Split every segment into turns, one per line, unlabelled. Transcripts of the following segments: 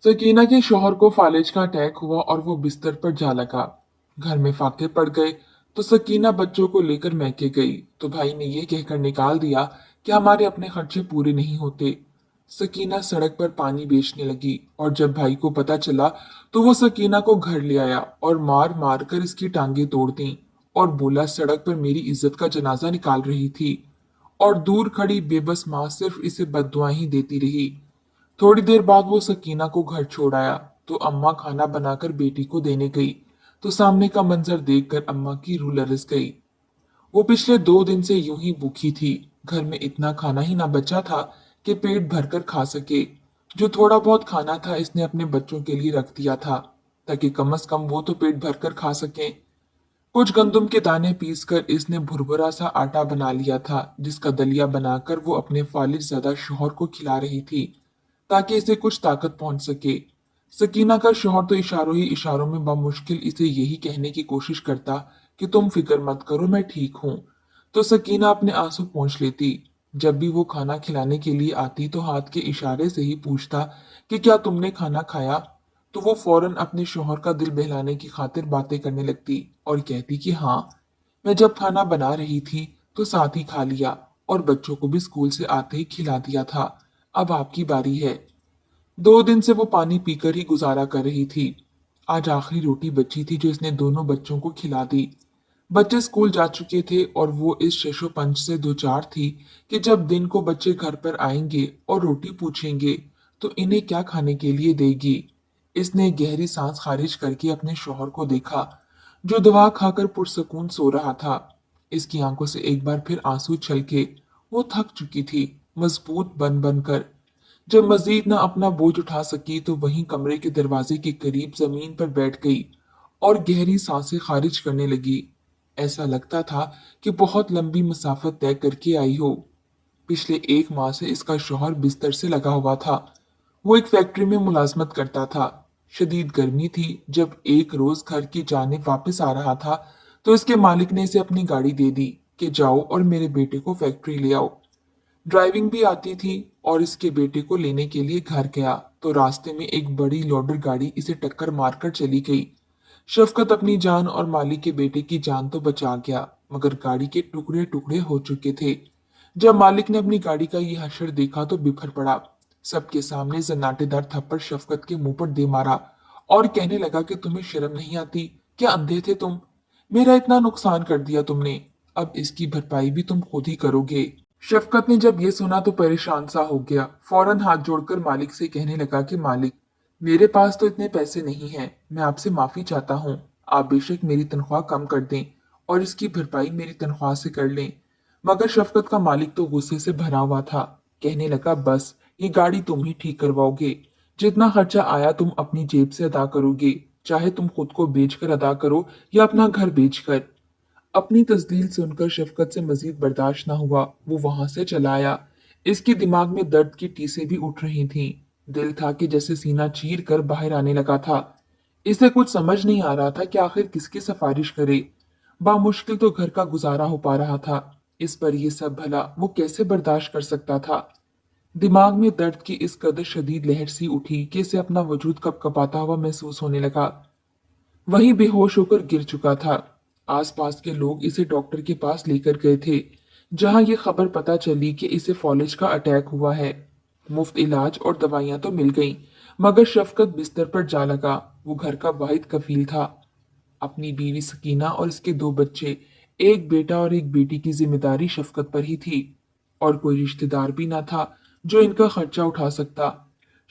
सकीना के शौहर को फालिज का अटैक हुआ और वो बिस्तर पर जा लगा। घर में फाके पड़ गए तो सकीना बच्चों को लेकर मैके गई तो भाई ने ये कहकर निकाल दिया कि हमारे अपने खर्चे पूरे नहीं होते। सकीना सड़क पर पानी बेचने लगी और जब भाई को पता चला तो वो सकीना को घर ले आया और मार मार कर इसकी टांगे तोड़ दी और बोला सड़क पर मेरी इज्जत का जनाजा निकाल रही थी। और दूर खड़ी बेबस माँ सिर्फ इसे बद्दुआएं ही देती रही। थोड़ी देर बाद वो सकीना को घर छोड़ आया तो अम्मा खाना बनाकर बेटी को देने गई तो सामने का मंजर देखकर अम्मा की रूह लरस गई। वो पिछले 2 दिन से यूं ही भूखी थी। घर में इतना खाना ही ना बचा था कि पेट भरकर खा सके। जो थोड़ा बहुत खाना था इसने अपने बच्चों के लिए रख दिया था ताकि कम से कम वो तो पेट भरकर खा सकें। कुछ गंदुम के दाने पीसकर इसने भुरभुरा सा आटा बना लिया था जिसका दलिया बनाकर वो अपने फालिज ज़्यादा शौहर को खिला रही थी ताकि इसे कुछ ताकत पहुंच सके। सकीना का शौहर तो इशारों ही इशारों में बामुश्किल इसे यही कहने की कोशिश करता कि तुम फिक्र मत करो मैं ठीक हूँ। तो सकीना अपने आंसू पोंछ लेती। जब भी वो खाना खिलाने के लिए आती तो हाथ के इशारे से ही पूछता कि क्या तुमने खाना खाया। तो वो फौरन अपने शौहर का दिल बहलाने की खातिर बातें करने लगती और कहती कि हाँ, मैं जब खाना बना रही थी तो साथ ही खा लिया और बच्चों को भी स्कूल से आते ही खिला दिया था। अब आपकी बारी है। 2 दिन से वो पानी पीकर ही गुजारा कर रही थी। आज आखिरी रोटी बची थी जो इसने दोनों बच्चों को खिला दी। बच्चे स्कूल जा चुके थे और वो इस शशोपंच से दो चार थी कि जब दिन को बच्चे घर पर आएंगे और रोटी पूछेंगे तो इन्हें क्या खाने के लिए देगी। इसने गहरी सांस खारिज करके अपने शौहर को देखा जो दवा खाकर पुरसकून सो रहा था। इसकी आंखों से एक बार फिर आंसू छलके। वो थक चुकी थी मजबूत बन बन कर। जब मजीद न अपना बोझ उठा सकी तो वहीं कमरे के दरवाजे के करीब जमीन पर बैठ गई और गहरी सांसें खारिज करने लगी। ऐसा लगता था कि बहुत लंबी मुसाफत तय करके आई हो। पिछले 1 माह से इसका शौहर बिस्तर से लगा हुआ था। वो एक फैक्ट्री में मुलाजमत करता था। शदीद गर्मी थी। जब एक रोज घर की जानिब वापस आ रहा था तो इसके मालिक ने इसे अपनी गाड़ी दे दी कि जाओ और मेरे बेटे को फैक्ट्री ले आओ। ड्राइविंग भी आती थी और इसके बेटे को लेने के लिए घर गया तो रास्ते में एक बड़ी लोडर गाड़ी इसे टक्कर मारकर चली गई। शफकत अपनी जान और मालिक के बेटे की जान तो बचा गया मगर गाड़ी के टुकड़े टुकड़े हो चुके थे। जब मालिक ने अपनी गाड़ी का ये हशर देखा तो बिफर पड़ा। सबके सामने जन्नाटेदार थप्पड़ शफकत के मुंह पर दे मारा और कहने लगा कि तुम्हें शर्म नहीं आती। क्या अंधे थे तुम? मेरा इतना नुकसान कर दिया तुमने। अब इसकी भरपाई भी तुम खुद ही करोगे। शफकत ने जब ये सुना तो परेशान सा हो गया। फौरन हाथ जोड़कर मालिक से कहने लगा कि मालिक, मेरे पास तो इतने पैसे नहीं हैं। मैं आपसे माफी चाहता हूँ। आप बेशक मेरी तनख्वाह कम कर दें और इसकी भरपाई मेरी तनख्वाह से कर लें। मगर शफकत का मालिक तो गुस्से से भरा हुआ था। कहने लगा बस ये गाड़ी तुम ही ठीक करवाओगे। जितना खर्चा आया तुम अपनी जेब से अदा करोगे, चाहे तुम खुद को बेचकर अदा करो या अपना घर बेचकर। अपनी तस्दील सुनकर शफकत से मजीद बर्दाश्त न हुआ। वो वहां से चला आया। इसके दिमाग में दर्द की टीसें भी उठ रही थीं। दिल था कि जैसे सीना चीर कर बाहर आने लगा था। इसे कुछ समझ नहीं आ रहा था कि आखिर किसकी सिफारिश करे। बामुश्किल तो घर का गुजारा हो पा रहा था। इस पर यह सब भला वो कैसे बर्दाश्त कर सकता था। दिमाग में दर्द की इस कदर शदीद लहर सी उठी कि इसे अपना वजूद कपकपाता हुआ महसूस होने लगा। वहीं बेहोश होकर गिर चुका था। आसपास के लोग इसे डॉक्टर के पास लेकर गए थे जहां ये खबर पता चली कि इसे फॉलिज का अटैक हुआ है। मुफ्त इलाज और दवाइयां तो मिल गईं मगर शफकत बिस्तर पर जा लगा। वो घर का वाहिद कफील था। अपनी बीवी सकीना और इसके 2 बच्चे, एक बेटा और एक बेटी की जिम्मेदारी शफकत पर ही थी और कोई रिश्तेदार भी ना था जो इनका खर्चा उठा सकता।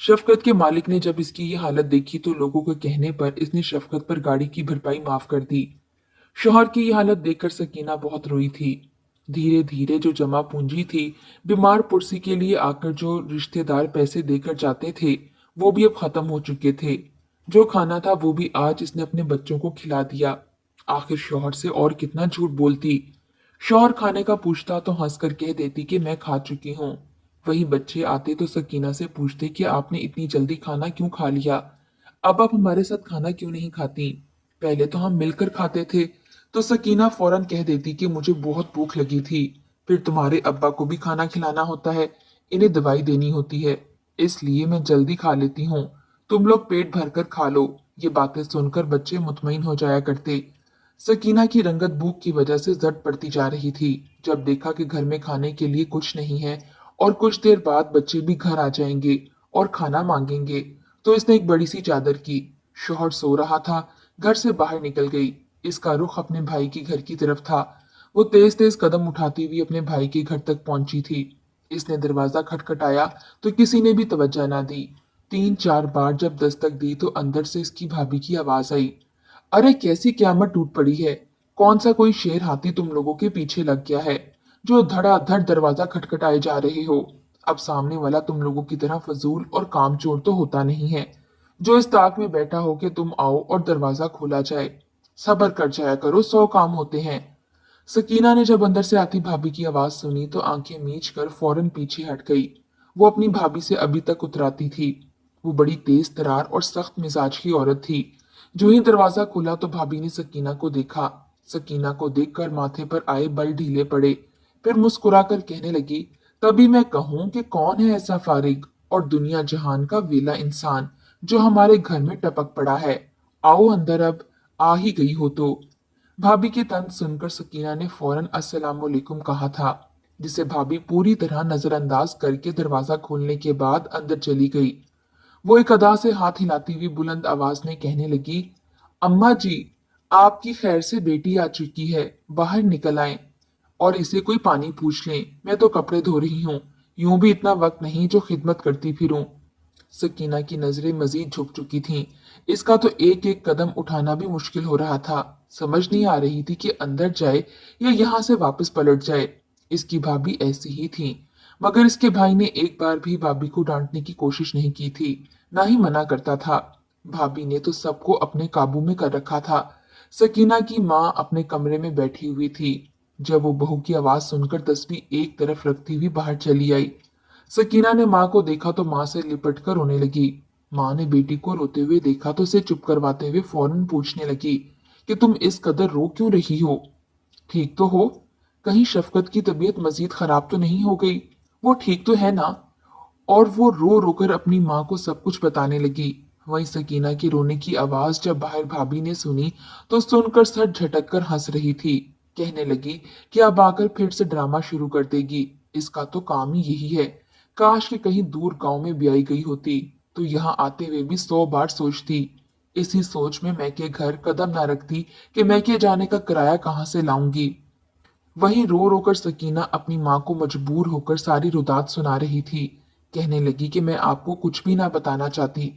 शफकत के मालिक ने जब इसकी ये हालत देखी तो लोगों के कहने पर इसने शफकत पर गाड़ी की भरपाई माफ कर दी। शौहर की ये हालत देखकर सकीना बहुत रोई थी। धीरे धीरे जो जमा पूंजी थी, बीमार पुरसी के लिए आकर जो रिश्तेदार पैसे देकर जाते थे, वो भी अब खत्म हो चुके थे। जो खाना था वो भी आज इसने अपने बच्चों को खिला दिया। आखिर शौहर से और कितना झूठ बोलती। शौहर खाने का पूछता तो हंसकर कह देती कि मैं खा चुकी हूँ। वही बच्चे आते तो सकीना से पूछते कि आपने इतनी जल्दी खाना क्यों खा लिया। अब आप हमारे साथ खाना क्यों नहीं खाती? पहले तो हम मिलकर खाते थे। तो सकीना फौरन कह देती कि मुझे बहुत भूख लगी थी। फिर तुम्हारे अब्बा को भी खाना खिलाना होता है, इन्हें दवाई देनी होती है, इसलिए मैं जल्दी खा लेती हूँ। तुम लोग पेट भरकर खा लो। ये बातें सुनकर बच्चे मुतमईन हो जाया करते। सकीना की रंगत भूख की वजह से जट पड़ती जा रही थी। जब देखा कि घर में खाने के लिए कुछ नहीं है और कुछ देर बाद बच्चे भी घर आ जाएंगे और खाना मांगेंगे, तो इसने एक बड़ी सी चादर की। शौहर सो रहा था, घर से बाहर निकल गई। इसका रुख अपने भाई के घर की तरफ था। वो तेज तेज कदम उठाती हुई अपने भाई के घर तक पहुंची थी। इसने दरवाजा खटखटाया तो किसी ने भी तवज्जो ना दी। 3-4 बार जब दस्तक दी तो अंदर से इसकी भाभी की आवाज आई, अरे कैसी क्यामत टूट पड़ी है। कौन सा कोई शेर हाथी तुम लोगों के पीछे लग गया है जो धड़ाधड़ दरवाजा खटखटाए जा रहे हो। अब सामने वाला तुम लोगों की तरह फजूल और कामचोर तो होता नहीं है जो इस ताक में बैठा हो कि तुम आओ और दरवाजा खोला जाए। सब्र कर जाया करो, 100 काम होते हैं। सकीना ने जब अंदर से आती भाभी की आवाज सुनी तो आंखें मीच कर फौरन पीछे हट गई। वो अपनी भाभी से अभी तक उतराती थी। वो बड़ी तेज तरार और सख्त मिजाज की औरत थी। जो ही दरवाजा खुला तो भाभी ने सकीना को देखा। सकीना को देखकर माथे पर आए बल ढीले पड़े। फिर मुस्कुराकर कहने लगी, तभी मैं कहूं कि कौन है ऐसा फारिग और दुनिया जहान का वेला इंसान जो हमारे घर में टपक पड़ा है। आओ अंदर, अब आ ही गई हो तो। भाभी के तंज सुनकर सकीना ने फौरन अस्सलाम वालेकुम कहा था, जिसे भाभी पूरी तरह नजरअंदाज करके दरवाजा खोलने के बाद अंदर चली गई। वो एक अदा से हाथ हिलाती हुई बुलंद आवाज में कहने लगी, अम्मा जी, आपकी खैर से बेटी आ चुकी है, बाहर निकल आए और इसे कोई पानी पूछ लें। मैं तो कपड़े धो रही हूँ, यूं भी इतना वक्त नहीं जो खिदमत करती फिरूं। सकीना की नजरें मजीद झुक चुकी थीं। इसका तो एक एक कदम उठाना भी मुश्किल हो रहा था। समझ नहीं आ रही थी कि अंदर जाए या यहाँ से वापस पलट जाए। इसकी भाभी ऐसी ही थी, मगर इसके भाई ने एक बार भी भाभी को डांटने की कोशिश नहीं की थी, ना ही मना करता था। भाभी ने तो सबको अपने काबू में कर रखा था। सकीना की माँ अपने कमरे में बैठी हुई थी। जब वो बहू की आवाज सुनकर तस्वीर एक तरफ रखती हुई बाहर चली आई। सकीना ने माँ को देखा तो माँ से लिपट कर रोने लगी। माँ ने बेटी को रोते हुए देखा तो उसे चुप करवाते हुए फौरन पूछने लगी कि तुम इस कदर रो क्यों रही हो? ठीक तो हो? कहीं शफकत की तबीयत मजीद खराब तो नहीं हो गई? वो ठीक तो है ना? और वो रो रो कर अपनी माँ को सब कुछ बताने लगी। वहीं सकीना की रोने की आवाज जब बाहर भाभी ने सुनी तो सुनकर सर झटक कर हंस रही थी। कहने लगी कि अब आकर फिर से ड्रामा शुरू कर देगी। इसका तो काम ही यही है। काश कि कहीं दूर गांव में ब्याई गई होती तो यहाँ आते हुए भी 100 बार सोचती। इसी सोच में मैके घर कदम ना रखती कि मैके जाने का किराया कहाँ से लाऊंगी। वहीं रो रो कर सकीना अपनी माँ को मजबूर होकर सारी रुदात सुना रही थी। कहने लगी कि मैं आपको कुछ भी ना बताना चाहती,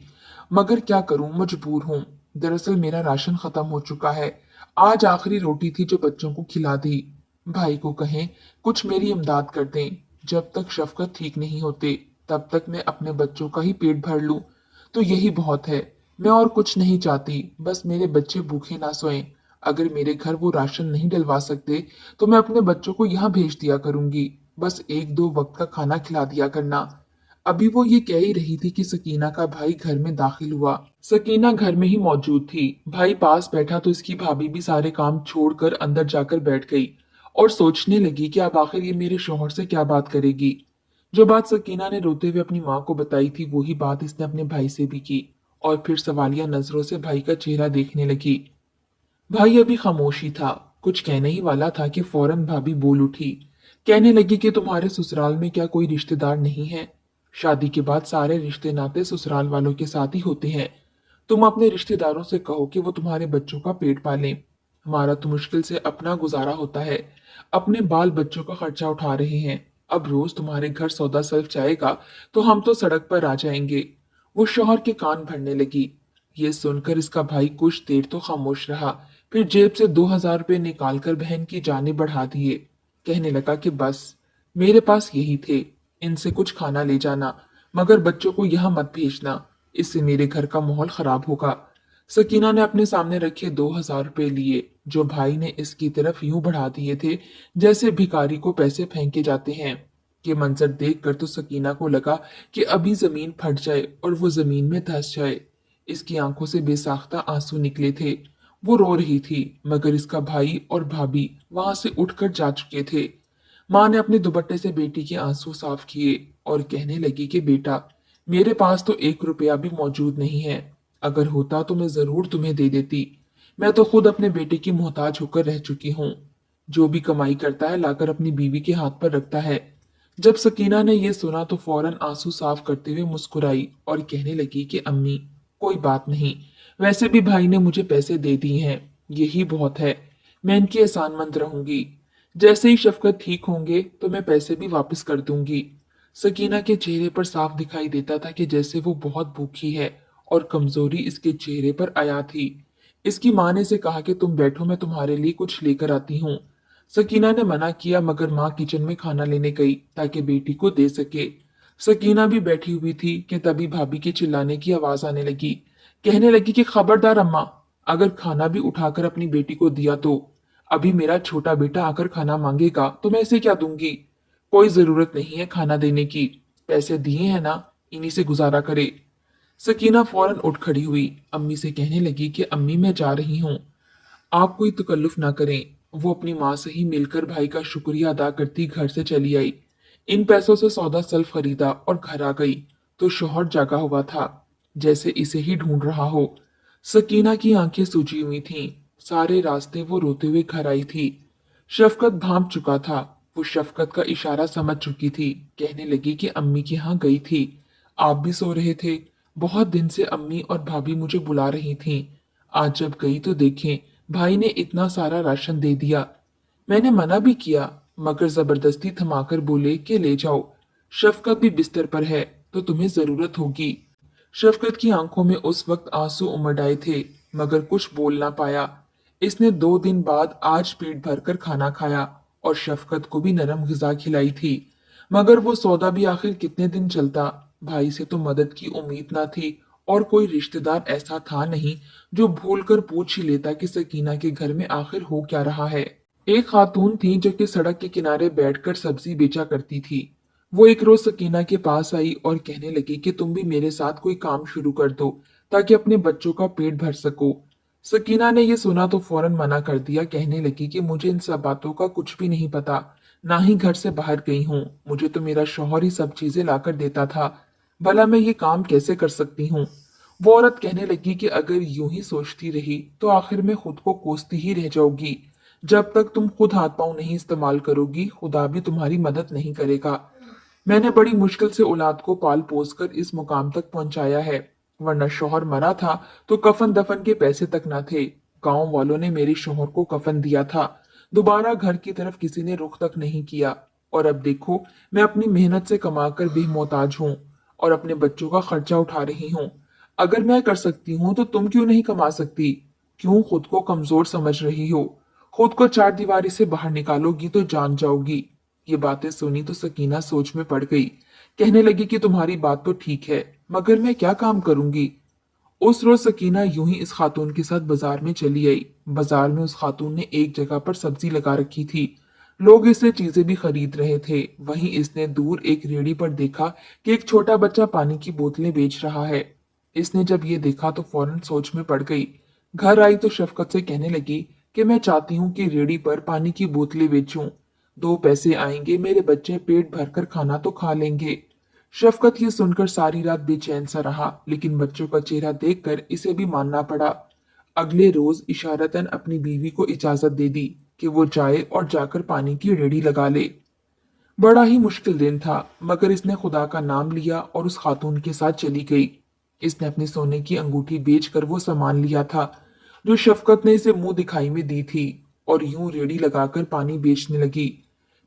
मगर क्या करूं, मजबूर हूं। दरअसल मेरा राशन खत्म हो चुका है। आज आखिरी रोटी थी जो बच्चों को खिला दी। भाई को कहें कुछ मेरी इमदाद कर दें। जब तक शफकत ठीक नहीं होते तब तक मैं अपने बच्चों का ही पेट भर लूं तो यही बहुत है। मैं और कुछ नहीं चाहती, बस मेरे बच्चे भूखे ना सोएं। अगर मेरे घर वो राशन नहीं डलवा सकते तो मैं अपने बच्चों को यहाँ भेज दिया करूंगी। बस 1-2 वक्त का खाना खिला दिया करना। अभी वो ये कह ही रही थी कि सकीना का भाई घर में दाखिल हुआ। सकीना घर में ही मौजूद थी। भाई पास बैठा तो इसकी भाभी भी सारे काम छोड़कर अंदर जाकर बैठ गई और सोचने लगी कि अब आखिर ये मेरे शौहर से क्या बात करेगी। जो बात सकीना ने रोते हुए अपनी माँ को बताई थी वही बात इसने अपने भाई से भी की और फिर सवालिया नजरों से भाई का चेहरा देखने लगी। भाई अभी खामोश ही था। कुछ कहने ही वाला था कि फौरन भाभी बोल उठी। कहने लगी कि तुम्हारे ससुराल में क्या कोई रिश्तेदार नहीं है? शादी के बाद सारे रिश्ते नाते ससुराल वालों के साथ ही होते हैं। तुम अपने रिश्तेदारों से कहो कि वो तुम्हारे बच्चों का पेट पालें। हमारा तो मुश्किल से अपना गुजारा होता है। अपने बाल बच्चों का खर्चा उठा रहे हैं। अब रोज तुम्हारे घर सौदा सल्फ जाएगा तो हम तो सड़क पर आ जाएंगे। वो शौहर के कान भरने लगी। ये सुनकर इसका भाई कुछ देर तो खामोश रहा, फिर जेब से 2,000 रुपए निकालकर बहन की जाने बढ़ा दिए। कहने लगा कि बस मेरे पास यही थे, इनसे कुछ खाना ले जाना, मगर बच्चों को यहाँ मत भेजना, इससे मेरे घर का माहौल खराब होगा। सकीना ने अपने सामने रखे 2,000 रुपए लिए जो भाई ने इसकी तरफ यूं बढ़ा दिए थे जैसे भिखारी को पैसे फेंके जाते हैं। ये मंजर देखकर तो सकीना को लगा कि अभी जमीन फट जाए और वो जमीन में धंस जाए। इसकी आंखों से बेसाख्ता आंसू निकले थे। वो रो रही थी, मगर इसका भाई और भाभी वहां से उठकर जा चुके थे। माँ ने अपने दुपट्टे से बेटी के आंसू साफ किए और कहने लगी कि बेटा, मेरे पास तो 1 रुपया भी मौजूद नहीं है। अगर होता तो मैं जरूर तुम्हें दे देती। मैं तो खुद अपने बेटे की मोहताज होकर रह चुकी हूँ। जो भी कमाई करता है लाकर अपनी बीवी के हाथ पर रखता है। जब सकीना ने यह सुना तो फौरन आंसू साफ करते हुए मुस्कुराई और कहने लगी कि अम्मी, कोई बात नहीं। वैसे भी भाई ने मुझे पैसे दे दिए हैं, यही बहुत है। मैं इनकी एहसानमंद रहूंगी। जैसे ही शफकत ठीक होंगे तो मैं पैसे भी वापस कर दूंगी। सकीना के चेहरे पर साफ दिखाई देता था कि जैसे वो बहुत भूखी है और कमजोरी इसके चेहरे पर आया थी। इसकी माँ ने इसे कहा कि तुम बैठो, मैं तुम्हारे लिए कुछ लेकर आती हूँ। सकीना ने मना किया मगर माँ किचन में खाना लेने गई ताकि बेटी को दे सके। सकीना भी बैठी हुई थी कि तभी भाभी के चिल्लाने की आवाज आने लगी। कहने लगी कि खबरदार अम्मा, अगर खाना भी उठाकर अपनी बेटी को दिया तो अभी मेरा छोटा बेटा आकर खाना मांगेगा तो मैं इसे क्या दूंगी। कोई जरूरत नहीं है खाना देने की, पैसे दिए हैं ना, इन्हीं से गुजारा करे। सकीना फौरन उठ खड़ी हुई, अम्मी से कहने लगी कि अम्मी मैं जा रही हूँ, आप कोई तकल्लुफ ना करें। वो अपनी माँ से ही मिलकर भाई का शुक्रिया अदा करती घर से चली आई। इन पैसों से सौदा सल्फ खरीदा और घर आ गई तो शौहर जागा हुआ था, जैसे इसे ही ढूंढ रहा हो। सकीना की आंखें सूजी हुई थीं। सारे रास्ते वो रोते हुए घर आई थी। शफकत भांप चुका था। वो शफकत का इशारा समझ चुकी थी। कहने लगी कि अम्मी के यहाँ गई थी। आप भी सो रहे थे। बहुत दिन से अम्मी और भाभी मुझे बुला रही थीं। आज जब गई तो देखें, भाई ने इतना सारा राशन दे दिया। मैंने मना भी किया मगर जबरदस्ती थमाकर बोले कि ले जाओ। शफकत भी बिस्तर पर है तो तुम्हें जरूरत होगी। शफकत की आंखों में उस वक्त आंसू उमड़ आए थे मगर कुछ बोल ना पाया। इसने 2 दिन बाद आज पेट भरकर खाना खाया और शफकत को भी नरम ग़िज़ा खिलाई थी। मगर वो सौदा भी आखिर कितने दिन चलता। भाई से तो मदद की उम्मीद ना थी और कोई रिश्तेदार ऐसा था नहीं जो भूल कर पूछ ही लेता कि सकीना के घर में आखिर हो क्या रहा है। एक खातून थी जो कि सड़क के किनारे बैठकर सब्जी बेचा करती थी। वो एक रोज सकीना के पास आई और कहने लगी कि तुम भी मेरे साथ कोई काम शुरू कर दो ताकि अपने बच्चों का पेट भर सको। सकीना ने यह सुना तो फौरन मना कर दिया। कहने लगी कि मुझे इन सब बातों का कुछ भी नहीं पता, ना ही घर से बाहर गई हूँ। मुझे तो मेरा शौहर ही सब चीजें लाकर देता था। भला मैं ये काम कैसे कर सकती हूँ। वो औरत कहने लगी कि अगर यूं ही सोचती रही तो आखिर में खुद को कोसती ही रह जाओगी। जब तक तुम खुद हाथ पांव नहीं इस्तेमाल करोगी खुदा भी तुम्हारी मदद नहीं करेगा। मैंने बड़ी मुश्किल से औलाद को पाल पोस कर इस मुकाम तक पहुंचाया है, वरना शौहर मरा था तो कफन दफन के पैसे तक न थे। गांव वालों ने मेरे शौहर को कफन दिया था। दोबारा घर की तरफ किसी ने रुख तक नहीं किया। और अब देखो, मैं अपनी मेहनत से कमाकर बेमोहताज हूँ और अपने बच्चों का खर्चा उठा रही हूँ। अगर मैं कर सकती हूँ तो तुम क्यों नहीं कमा सकती। क्यों खुद को कमजोर समझ रही हो। खुद को चार दीवारी से बाहर निकालोगी तो जान जाओगी। ये बातें सुनी तो सकीना सोच में पड़ गई। कहने लगी कि तुम्हारी बात तो ठीक है मगर मैं क्या काम करूंगी। उस रोज सकीना यूं ही इस खातून के साथ बाजार में चली आई। बाजार में उस खातून ने एक जगह पर सब्जी लगा रखी थी। लोग इससे चीजें भी खरीद रहे थे। वहीं इसने दूर एक रेहड़ी पर देखा कि एक छोटा बच्चा पानी की बोतलें बेच रहा है। इसने जब ये देखा तो फौरन सोच में पड़ गई। घर आई तो शफकत से कहने लगी कि मैं चाहती हूँ कि रेहड़ी पर पानी की बोतलें बेचूं। 2 पैसे आएंगे, मेरे बच्चे पेट भरकर खाना तो खा लेंगे। शफकत ये सुनकर सारी रात बेचैन सा रहा, लेकिन बच्चों का चेहरा देखकर इसे भी मानना पड़ा। अगले रोज इशारतन अपनी बीवी को इजाजत दे दी कि वो जाए और जाकर पानी की रेडी लगा ले। बड़ा ही मुश्किल दिन था मगर इसने खुदा का नाम लिया और उस खातून के साथ चली गई। इसने अपनी सोने की अंगूठी बेचकर वो सामान लिया था जो शफकत ने इसे मुंह दिखाई में दी थी और यूं रेडी लगाकर पानी बेचने लगी।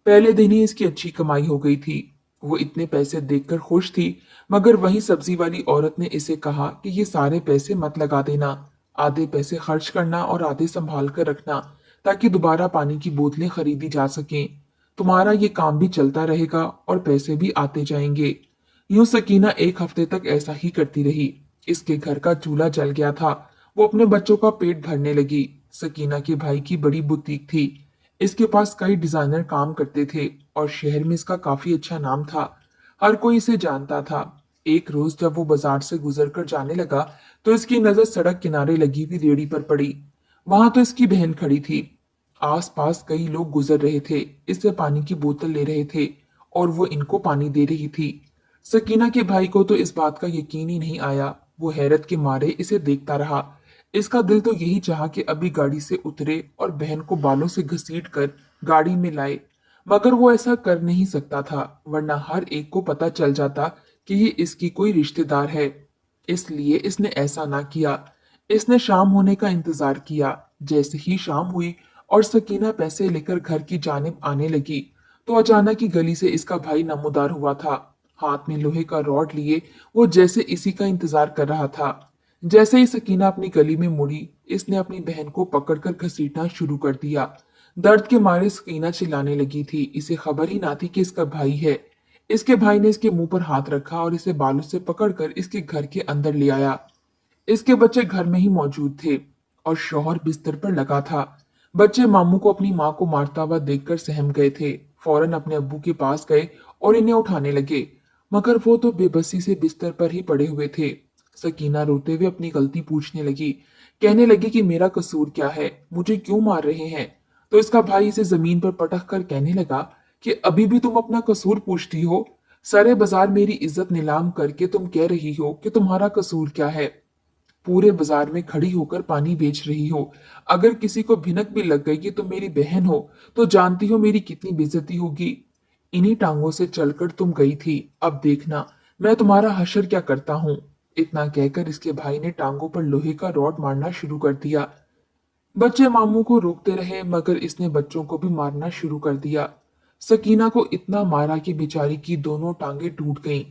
पहले दिन ही इसकी अच्छी कमाई हो गई थी। वो इतने पैसे देखकर खुश थी मगर वहीं सब्जी वाली औरत ने इसे कहा कि ये सारे पैसे मत लगा देना, आधे पैसे खर्च करना और आधे संभाल कर रखना ताकि दोबारा पानी की बोतलें खरीदी जा सकें। तुम्हारा ये काम भी चलता रहेगा और पैसे भी आते जाएंगे। यूं सकीना एक हफ्ते तक ऐसा ही करती रही। इसके घर का चूल्हा जल गया था। वो अपने बच्चों का पेट भरने लगी। सकीना के भाई की बड़ी बुटीक थी। इसके पास कई डिजाइनर काम करते थे और शहर में इसका काफी अच्छा नाम था। हर कोई इसे जानता था। एक रोज जब वो बाजार से गुजर कर जाने लगा तो इसकी नजर सड़क किनारे लगी हुई रेहड़ी पर पड़ी। वहां तो इसकी बहन खड़ी थी। आसपास कई लोग गुजर रहे थे, इससे पानी की बोतल ले रहे थे और वो इनको पानी दे रही थी। सकीना के भाई को तो इस बात का यकीन ही नहीं आया। वो हैरत के मारे इसे देखता रहा। इसका दिल तो यही चाहा कि अभी गाड़ी से उतरे और बहन को बालों से घसीट कर गाड़ी में लाए, मगर वो ऐसा कर नहीं सकता था, वरना हर एक को पता चल जाता कि ये इसकी कोई रिश्तेदार है। इसलिए इसने ऐसा ना किया। इसने शाम होने का इंतजार किया। जैसे ही शाम हुई और सकीना पैसे लेकर घर की जानिब आने लगी, तो अचानक ही गली से इसका भाई नमूदार हुआ था। हाथ में लोहे का रॉड लिए वो जैसे इसी का इंतजार कर रहा था। जैसे ही सकीना अपनी गली में मुड़ी, इसने अपनी बहन को पकड़कर घसीटना शुरू कर दिया। दर्द के मारे सकीना चिल्लाने लगी थी। इसे खबर ही ना थी कि इसका भाई है। इसके भाई ने इसके मुंह पर हाथ रखा और इसे बालों से पकड़कर इसके घर के अंदर ले आया। इसके बच्चे घर में ही मौजूद थे और शौहर बिस्तर पर लगा था। बच्चे मामू को अपनी माँ को मारता हुआ देखकर सहम गए थे। फौरन अपने अब्बू के पास गए और इन्हें उठाने लगे, मगर वो तो बेबसी से बिस्तर पर ही पड़े हुए थे। सकीना रोते हुए अपनी गलती पूछने लगी, कहने लगी कि मेरा कसूर क्या है, मुझे क्यों मार रहे हैं। तो इसका भाई इसे जमीन पर पटक कर कहने लगा कि अभी भी तुम अपना कसूर पूछती हो। सारे बाजार मेरी इज्जत नीलाम करके तुम कह रही हो कि तुम्हारा कसूर क्या है। पूरे बाजार में खड़ी होकर पानी बेच रही हो। अगर किसी को भिनक भी लग गई कि तुम मेरी बहन हो, तो जानती हो मेरी कितनी बेइज्जती होगी। इन्हीं टांगों से चलकर तुम गई थी, अब देखना मैं तुम्हारा हशर क्या करता हूँ। इतना कहकर इसके भाई ने टांगों पर लोहे का रॉड मारना शुरू कर दिया। बच्चे मामू को रोकते रहे, मगर इसने बच्चों को भी मारना शुरू कर दिया। सकीना को इतना मारा कि बेचारी की दोनों टांगे टूट गईं।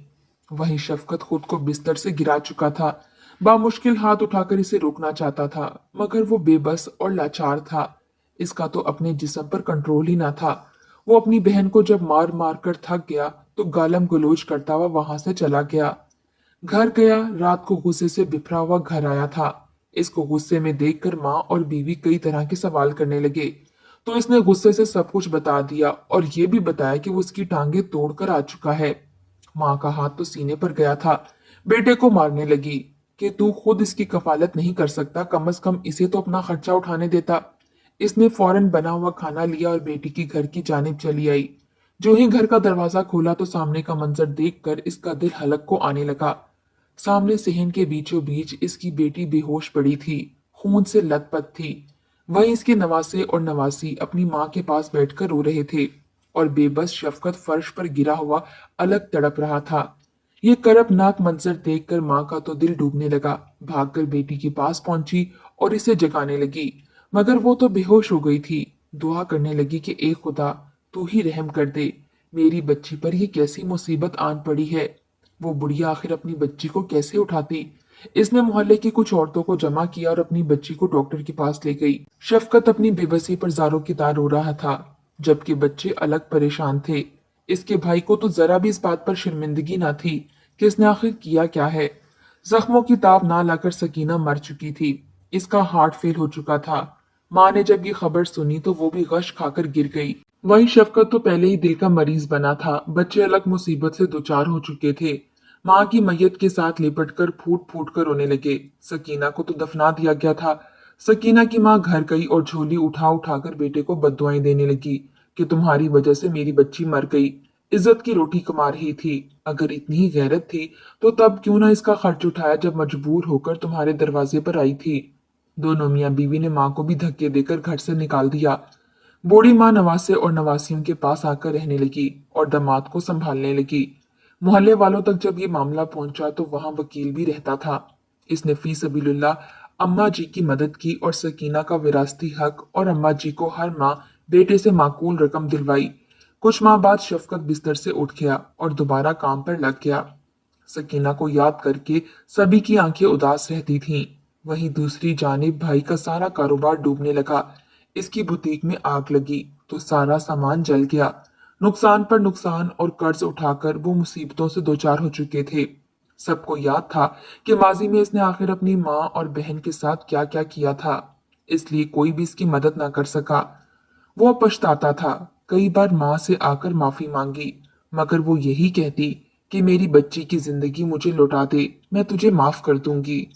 वहीं शफकत खुद को बिस्तर से गिरा चुका था। बामुश्किल हाथ उठाकर इसे रोकना चाहता था, मगर वो बेबस और लाचार था। इसका तो अपने जिस्म पर कंट्रोल ही ना था। वो अपनी बहन को जब मार मार कर थक गया, तो गालम गलोच करता हुआ वहां से चला गया। घर गया, रात को गुस्से से बिफरा हुआ घर आया था। इसको गुस्से में देखकर माँ और बीवी कई तरह के सवाल करने लगे, तो इसने गुस्से से सब कुछ बता दिया और ये भी बताया कि वो उसकी टांगे तोड़कर आ चुका है। माँ का हाथ तो सीने पर गया था। बेटे को मारने लगी कि तू खुद इसकी कफालत नहीं कर सकता, कम से कम इसे तो अपना खर्चा उठाने देता। इसने फौरन बना हुआ खाना लिया और बेटी की घर की जानिब चली आई। जो ही घर का दरवाजा खोला तो सामने का मंजर देखकर इसका दिल हलक को आने लगा। सामने सेहन के बीचों बीच इसकी बेटी बेहोश पड़ी थी, खून से लथपथ थी। वहीं इसके नवासे और नवासी अपनी माँ के पास बैठकर रो रहे थे और बेबस शफकत फर्श पर गिरा हुआ अलग तड़प रहा था। ये करपनाक मंजर देखकर माँ का तो दिल डूबने लगा। भागकर बेटी के पास पहुंची और इसे जगाने लगी, मगर वो तो बेहोश हो गई थी। दुआ करने लगी कि ए खुदा, तू ही रहम कर दे, मेरी बच्ची पर ये कैसी मुसीबत आन पड़ी है। वो बुढ़िया आखिर अपनी बच्ची को कैसे उठाती। इसने मोहल्ले की कुछ औरतों को जमा किया और अपनी बच्ची को डॉक्टर के पास ले गई। शफकत अपनी बेबसी पर जारों की तार रो रहा था, जबकि बच्चे अलग परेशान थे। इसके भाई को तो जरा भी इस बात पर शर्मिंदगी ना थी कि इसने आखिर किया क्या है। जख्मों की ताब ना लाकर सकीना मर चुकी थी। इसका हार्ट फेल हो चुका था। माँ ने जब ये खबर सुनी तो वो भी गश खाकर गिर गई। वहीं शफकत तो पहले ही दिल का मरीज बना था। बच्चे अलग मुसीबत से दो-चार हो चुके थे। माँ की मैयत के साथ लिपटकर फूट फूट कर रोने लगे। सकीना को तो दफना दिया गया था। सकीना की माँ घर गई और झोली उठा उठाकर बेटे को बद्दुआएं देने लगी कि तुम्हारी वजह से मेरी बच्ची मर गई। इज्जत की रोटी कमा रही थी। अगर इतनी ही गैरत थी तो तब क्यों ना इसका खर्च उठाया जब मजबूर होकर तुम्हारे दरवाजे पर आई थी। दोनों मियाँ बीवी ने माँ को भी धक्के देकर घर से निकाल दिया। बूढ़ी माँ नवासे और नवासियों के पास आकर रहने लगी और दामाद को संभालने लगी। मोहल्ले वालों तक जब ये मामला पहुंचा तो वहां वकील भी रहता था। इसने फी सबीलुल्लाह अम्मा जी की मदद की और सकीना का विरासती हक और अम्मा जी को हर माह बेटे से माकूल रकम दिलवाई। कुछ माह बाद शफकत बिस्तर से उठ गया और दोबारा काम पर लग गया। सकीना को याद करके सभी की आंखें उदास रहती थीं। वहीं दूसरी जानिब भाई का सारा कारोबार डूबने लगा। इसकी बुटीक में आग लगी तो सारा सामान जल गया। नुकसान पर नुकसान और कर्ज उठाकर वो मुसीबतों से दो चार हो चुके थे। सबको याद था कि माजी में इसने आखिर अपनी माँ और बहन के साथ क्या क्या किया था, इसलिए कोई भी इसकी मदद ना कर सका। वो अब पछताता था। कई बार माँ से आकर माफी मांगी, मगर वो यही कहती कि मेरी बच्ची की जिंदगी मुझे लौटा दे, मैं तुझे माफ कर दूंगी।